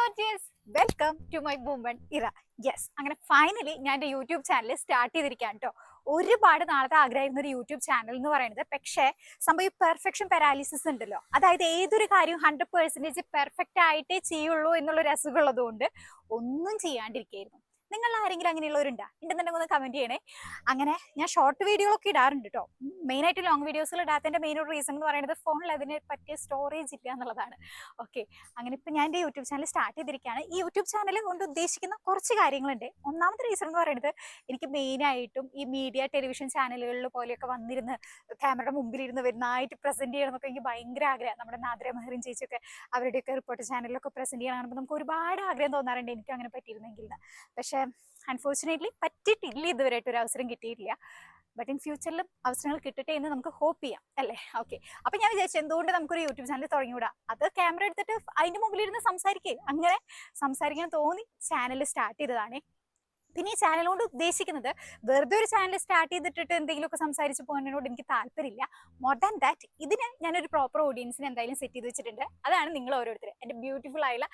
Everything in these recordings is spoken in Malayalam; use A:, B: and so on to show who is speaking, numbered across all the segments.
A: Gorgeous, welcome to my woman era. Yes, അങ്ങനെ ഫൈനലി ഞാൻ എൻ്റെ യൂട്യൂബ് ചാനൽ സ്റ്റാർട്ട് ചെയ്തിരിക്കുകയാണ് കേട്ടോ. ഒരുപാട് നാളത്തെ ആഗ്രഹമായിരുന്ന ഒരു യൂട്യൂബ് ചാനൽ എന്ന് പറയുന്നത്. പക്ഷേ സംഭവം ഈ പെർഫെക്ഷൻ പാരാലിസിസ് ഉണ്ടല്ലോ, അതായത് ഏതൊരു കാര്യവും 100% പെർഫെക്റ്റ് ആയിട്ടേ ചെയ്യുള്ളൂ എന്നുള്ളൊരു അസുഖമുള്ളത് കൊണ്ട് ഒന്നും ചെയ്യാണ്ടിരിക്കുകയായിരുന്നു. നിങ്ങൾ ആരെങ്കിലും അങ്ങനെയുള്ളവരുണ്ടോ? ഉണ്ടെന്നുണ്ടെങ്കിൽ ഒന്ന് കമന്റ് ചെയ്യണേ. അങ്ങനെ ഞാൻ ഷോർട്ട് വീഡിയോകളൊക്കെ ഇടാറുണ്ട് കേട്ടോ. മെയിനായിട്ട് ലോങ് വീഡിയോസിൽ ഇടാത്തതിന്റെ മെയിൻ ഒരു റീസൺ എന്ന് പറയുന്നത് ഫോണിൽ അതിന് പറ്റിയ സ്റ്റോറേജ് ഇല്ല എന്നുള്ളതാണ്. ഓക്കെ, അങ്ങനെ ഇപ്പം ഞാൻ എൻ്റെ യൂട്യൂബ് ചാനൽ സ്റ്റാർട്ട് ചെയ്തിരിക്കുകയാണ്. ഈ യൂട്യൂബ് ചാനൽ കൊണ്ട് ഉദ്ദേശിക്കുന്ന കുറച്ച് കാര്യങ്ങളുണ്ട്. ഒന്നാമത്തെ റീസൺ എന്ന് പറയുന്നത്, എനിക്ക് മെയിനായിട്ടും ഈ മീഡിയ ടെലിവിഷൻ ചാനലുകളിൽ പോലെയൊക്കെ വന്നിരുന്ന് ക്യാമറയുടെ മുമ്പിലിരുന്ന് വരുന്നതായിട്ട് പ്രസന്റ് ചെയ്യണമെന്നൊക്കെ എനിക്ക് ഭയങ്കര ആഗ്രഹം. നമ്മുടെ നാദ്ര മെഹറിൻ ചേച്ചിയൊക്കെ അവരുടെയൊക്കെ റിപ്പോർട്ടർ ചാനലിലൊക്കെ പ്രസന്റ് ചെയ്യണം കാണുമ്പോൾ നമുക്ക് ഒരുപാട് ആഗ്രഹം തോന്നാറുണ്ട് എനിക്ക് അങ്ങനെ പറ്റിയിരുന്നെങ്കിൽ. പക്ഷേ അൺഫോർച്ചുനേറ്റ്ലി പറ്റിയിട്ടില്ല, ഇതുവരെയായിട്ട് ഒരു അവസരം കിട്ടിയിട്ടില്ല. ബട്ട് ഇൻ ഫ്യൂച്ചറിലും അവസരങ്ങൾ കിട്ടട്ടെ എന്ന് നമുക്ക് ഹോപ്പ് ചെയ്യാം അല്ലേ. ഓക്കെ, അപ്പൊ ഞാൻ വിചാരിച്ചു എന്തുകൊണ്ട് നമുക്കൊരു യൂട്യൂബ് ചാനൽ തുടങ്ങിവിടാം. അത് ക്യാമറ എടുത്തിട്ട് അതിന്റെ മുമ്പിലിരുന്ന് സംസാരിക്കേ, അങ്ങനെ സംസാരിക്കാൻ തോന്നി ചാനൽ സ്റ്റാർട്ട് ചെയ്തതാണ്. പിന്നെ ഈ ചാനൽ കൊണ്ട് ഉദ്ദേശിക്കുന്നത് വെറുതെ ഒരു ചാനൽ സ്റ്റാർട്ട് ചെയ്തിട്ട് എന്തെങ്കിലുമൊക്കെ സംസാരിച്ച് പോകുന്നതിനോട് എനിക്ക് താല്പര്യമില്ല. മോർ ദാൻ ദാറ്റ്, ഇതിന് ഞാനൊരു പ്രോപ്പർ ഓഡിയൻസിന് എന്തായാലും സെറ്റ് ചെയ്ത് വെച്ചിട്ടുണ്ട്. അതാണ് നിങ്ങൾ ഓരോരുത്തർ, എൻ്റെ ബ്യൂട്ടിഫുൾ ആയുള്ള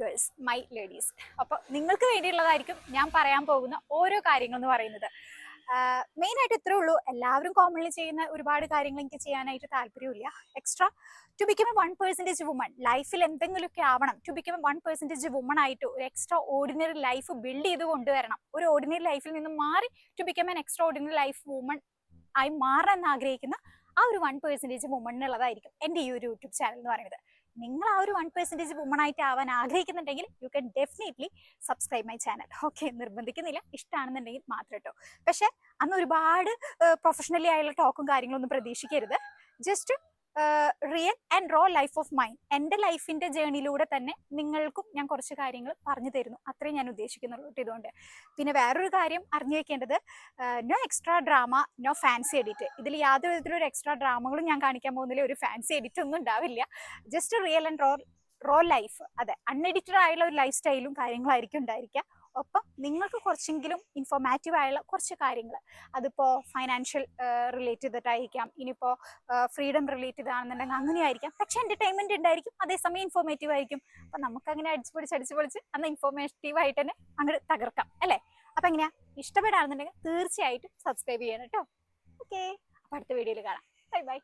A: ഗേൾസ്, മൈ ലേഡീസ്. അപ്പോൾ നിങ്ങൾക്ക് വേണ്ടിയുള്ളതായിരിക്കും ഞാൻ പറയാൻ പോകുന്ന ഓരോ കാര്യങ്ങൾ എന്ന് പറയുന്നത്. മെയിനായിട്ട് ഇത്രേ ഉള്ളൂ. എല്ലാവരും കോമൺലി ചെയ്യുന്ന ഒരുപാട് കാര്യങ്ങൾ എനിക്ക് ചെയ്യാനായിട്ട് താല്പര്യമില്ല. Extra to become a 1% woman, ലൈഫിൽ എന്തെങ്കിലുമൊക്കെ ആവണം. ടു ബിക്കം എ 1% വുമൺ ആയിട്ട് ഒരു എക്സ്ട്രാ ഓർഡിനറി ലൈഫ് ബിൽഡ് ചെയ്ത് കൊണ്ടുവരണം. ഒരു ഓർഡിനറി ലൈഫിൽ നിന്ന് മാറി to become an extraordinary life woman ആയി മാറാൻ ആഗ്രഹിക്കുന്ന ആ ഒരു 1% വുമൺ എന്നുള്ളതായിരിക്കും എൻ്റെ ഈ ഒരു യൂട്യൂബ് ചാനൽ എന്ന് പറയുന്നത്. നിങ്ങൾ ആ ഒരു 1% വുമൺ ആയിട്ട് ആവാൻ ആഗ്രഹിക്കുന്നുണ്ടെങ്കിൽ you can definitely subscribe my channel. Okay, നിർബന്ധിക്കുന്നില്ല, ഇഷ്ടമാണെന്നുണ്ടെങ്കിൽ മാത്രം കേട്ടോ. പക്ഷെ അന്ന് ഒരുപാട് പ്രൊഫഷണലി ആയുള്ള ടോക്കും കാര്യങ്ങളൊന്നും പ്രതീക്ഷിക്കരുത്. Just real and raw life of mine, എൻ്റെ ലൈഫിൻ്റെ ജേണിയിലൂടെ തന്നെ നിങ്ങൾക്കും ഞാൻ കുറച്ച് കാര്യങ്ങൾ പറഞ്ഞു തരുന്നു, അത്രയും ഞാൻ ഉദ്ദേശിക്കുന്നുള്ളൂ ഇതുകൊണ്ട്. പിന്നെ വേറൊരു കാര്യം അറിഞ്ഞു വെക്കേണ്ടത്, no extra drama, no fancy edit. ഇതിൽ യാതൊരു വിധത്തിലൊരു എക്സ്ട്രാ ഡ്രാമകളും ഞാൻ കാണിക്കാൻ പോകുന്നില്ല, ഒരു ഫാൻസി എഡിറ്റ് ഒന്നും ഉണ്ടാവില്ല. Just real and raw life, അതെ, അൺഎഡിറ്റഡ് ആയുള്ള ഒരു ലൈഫ് സ്റ്റൈലും കാര്യങ്ങളായിരിക്കും ഉണ്ടായിരിക്കുക. ഒപ്പം നിങ്ങൾക്ക് കുറച്ചെങ്കിലും ഇൻഫോർമാറ്റീവ് ആയുള്ള കുറച്ച് കാര്യങ്ങൾ, അതിപ്പോൾ ഫൈനാൻഷ്യൽ റിലേറ്റ് ചെയ്തിട്ടായിരിക്കാം, ഇനിയിപ്പോൾ ഫ്രീഡം റിലേറ്റഡ് ആണെന്നുണ്ടെങ്കിൽ അങ്ങനെയായിരിക്കാം. പക്ഷെ എൻ്റർടൈൻമെൻറ്റ് ഉണ്ടായിരിക്കും, അതേസമയം ഇൻഫോർമേറ്റീവ് ആയിരിക്കും. അപ്പം നമുക്കങ്ങനെ അടിച്ചു പൊളിച്ച് അന്ന് ഇൻഫോർമേറ്റീവ് ആയിട്ട് തന്നെ അങ്ങോട്ട് തകർക്കാം അല്ലേ. അപ്പം എങ്ങനെയാ, ഇഷ്ടപ്പെടാണെന്നുണ്ടെങ്കിൽ തീർച്ചയായിട്ടും സബ്സ്ക്രൈബ് ചെയ്യണം കേട്ടോ. ഓക്കെ, അപ്പം അടുത്ത വീഡിയോയിൽ കാണാം. Bye bye.